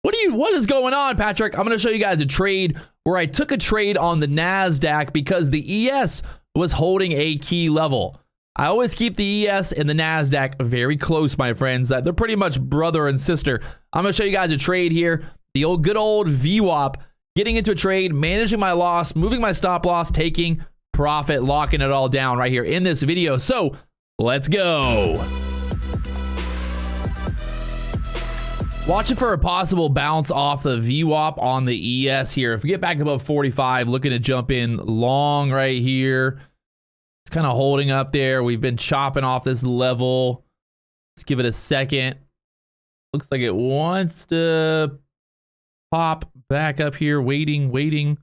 What is going on, Patrick? I'm going to show you guys a trade where I took a trade on the NASDAQ because the ES was holding a key level. I always keep the ES and the NASDAQ very close, my friends. They're pretty much brother and sister. I'm going to show you guys a trade here. The good old VWAP, getting into a trade, managing my loss, moving my stop loss, taking profit, locking it all down right here in this video. So let's go. Watching for a possible bounce off the VWAP on the ES here. If we get back above 45, looking to jump in long right here. It's kind of holding up there. We've been chopping off this level. Let's give it a second. Looks like it wants to pop back up here. Waiting.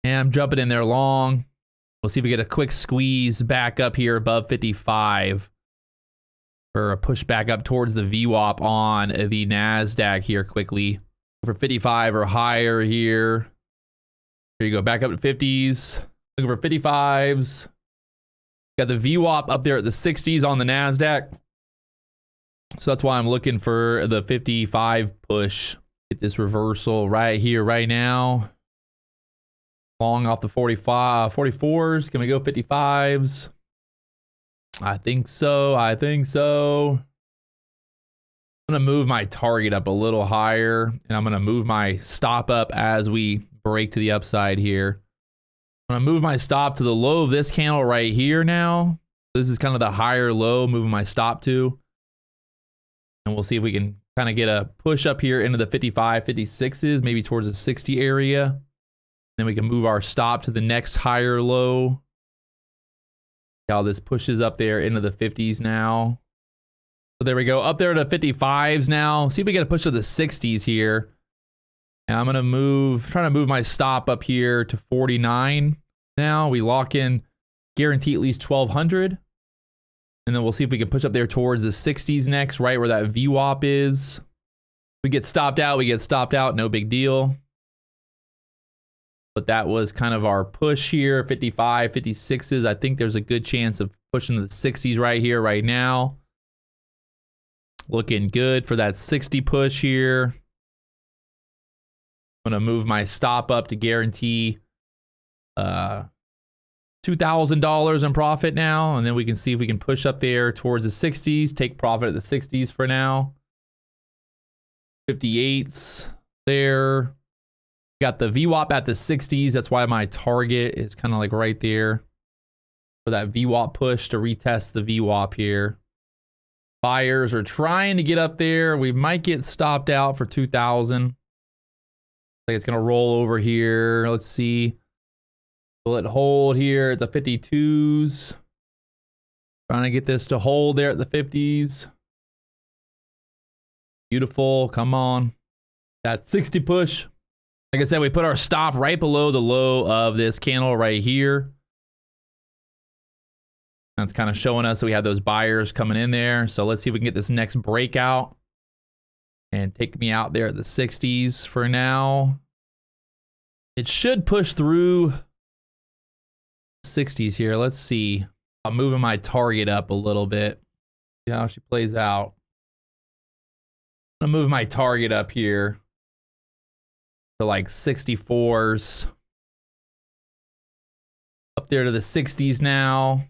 And I'm jumping in there long. We'll see if we get a quick squeeze back up here above 55. For a push back up towards the VWAP on the NASDAQ here quickly. For 55 or higher here. Here you go, back up to 50s. Looking for 55s. Got the VWAP up there at the 60s on the NASDAQ. So that's why I'm looking for the 55 push. Get this reversal right here, right now. Long off the 44s. Can we go 55s? I think so. I'm going to move my target up a little higher, and I'm going to move my stop up as we break to the upside here. I'm going to move my stop to the low of this candle right here now. This is kind of the higher low, moving my stop to. And we'll see if we can kind of get a push up here into the 55, 56s, maybe towards the 60 area. Then we can move our stop to the next higher low. How this pushes up there into the 50s now. So there we go, up there to 55s now. See if we get a push to the 60s here. And I'm gonna trying to move my stop up here to 49 now. We lock in, guarantee at least 1200. And then we'll see if we can push up there towards the 60s next, right where that VWAP is. We get stopped out, no big deal. But that was kind of our push here, 55, 56s. I think there's a good chance of pushing the 60s right here, right now. Looking good for that 60 push here. I'm going to move my stop up to guarantee $2,000 in profit now. And then we can see if we can push up there towards the 60s, take profit at the 60s for now. 58s there. Got the VWAP at the 60s. That's why my target is kind of like right there for that VWAP push to retest the VWAP here. Buyers are trying to get up there. We might get stopped out for 2,000. Like it's going to roll over here. Let's see. Will it hold here at the 52s? Trying to get this to hold there at the 50s. Beautiful. Come on. That 60 push. Like I said, we put our stop right below the low of this candle right here. That's kind of showing us that we have those buyers coming in there. So let's see if we can get this next breakout and take me out there at the 60s for now. It should push through 60s here. Let's see. I'm moving my target up a little bit. See how she plays out. I'm gonna move my target up here to like 64s. Up there to the 60s now.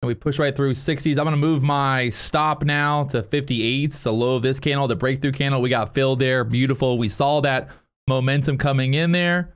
And we push right through 60s. I'm going to move my stop now to 58s, the low of this candle, the breakthrough candle. We got filled there. Beautiful. We saw that momentum coming in there,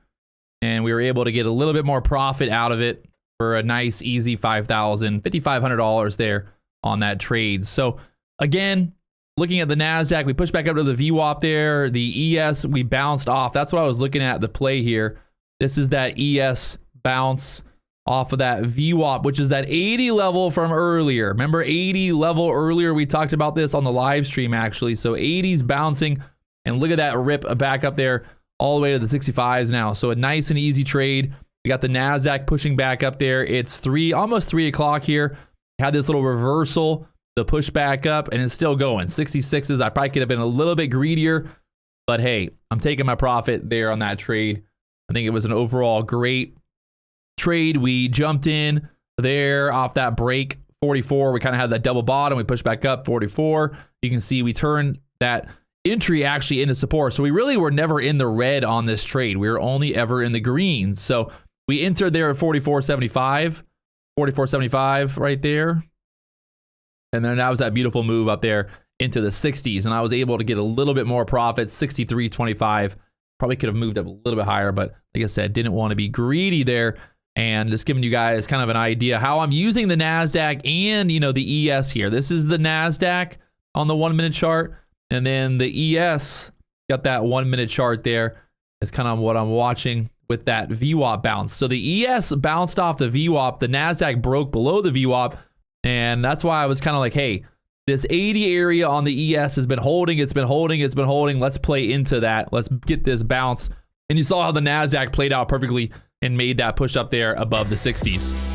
and we were able to get a little bit more profit out of it for a nice, easy $5,500 there on that trade. So again, looking at the NASDAQ, we pushed back up to the VWAP there. The ES, we bounced off. That's what I was looking at the play here. This is that ES bounce off of that VWAP, which is that 80 level from earlier. Remember 80 level earlier? We talked about this on the live stream actually. So 80s bouncing, and look at that rip back up there all the way to the 65s now. So a nice and easy trade. We got the NASDAQ pushing back up there. It's almost 3 o'clock here. Had this little reversal, the push back up, and it's still going. 66s, I probably could have been a little bit greedier, but hey, I'm taking my profit there on that trade. I think it was an overall great trade. We jumped in there off that break 44. We kind of had that double bottom. We pushed back up 44. You can see we turned that entry actually into support. So we really were never in the red on this trade. We were only ever in the green. So we entered there at 44.75, 44.75 right there. And then that was that beautiful move up there into the 60s. And I was able to get a little bit more profit, 63.25. Probably could have moved up a little bit higher, but like I said, didn't want to be greedy there. And just giving you guys kind of an idea how I'm using the NASDAQ and, you know, the ES here. This is the NASDAQ on the 1 minute chart. And then the ES, got that 1 minute chart there. It's kind of what I'm watching with that VWAP bounce. So the ES bounced off the VWAP. The NASDAQ broke below the VWAP. And that's why I was kind of like, hey, this 80 area on the ES has been holding. It's been holding. It's been holding. Let's play into that. Let's get this bounce. And you saw how the NASDAQ played out perfectly and made that push up there above the 60s.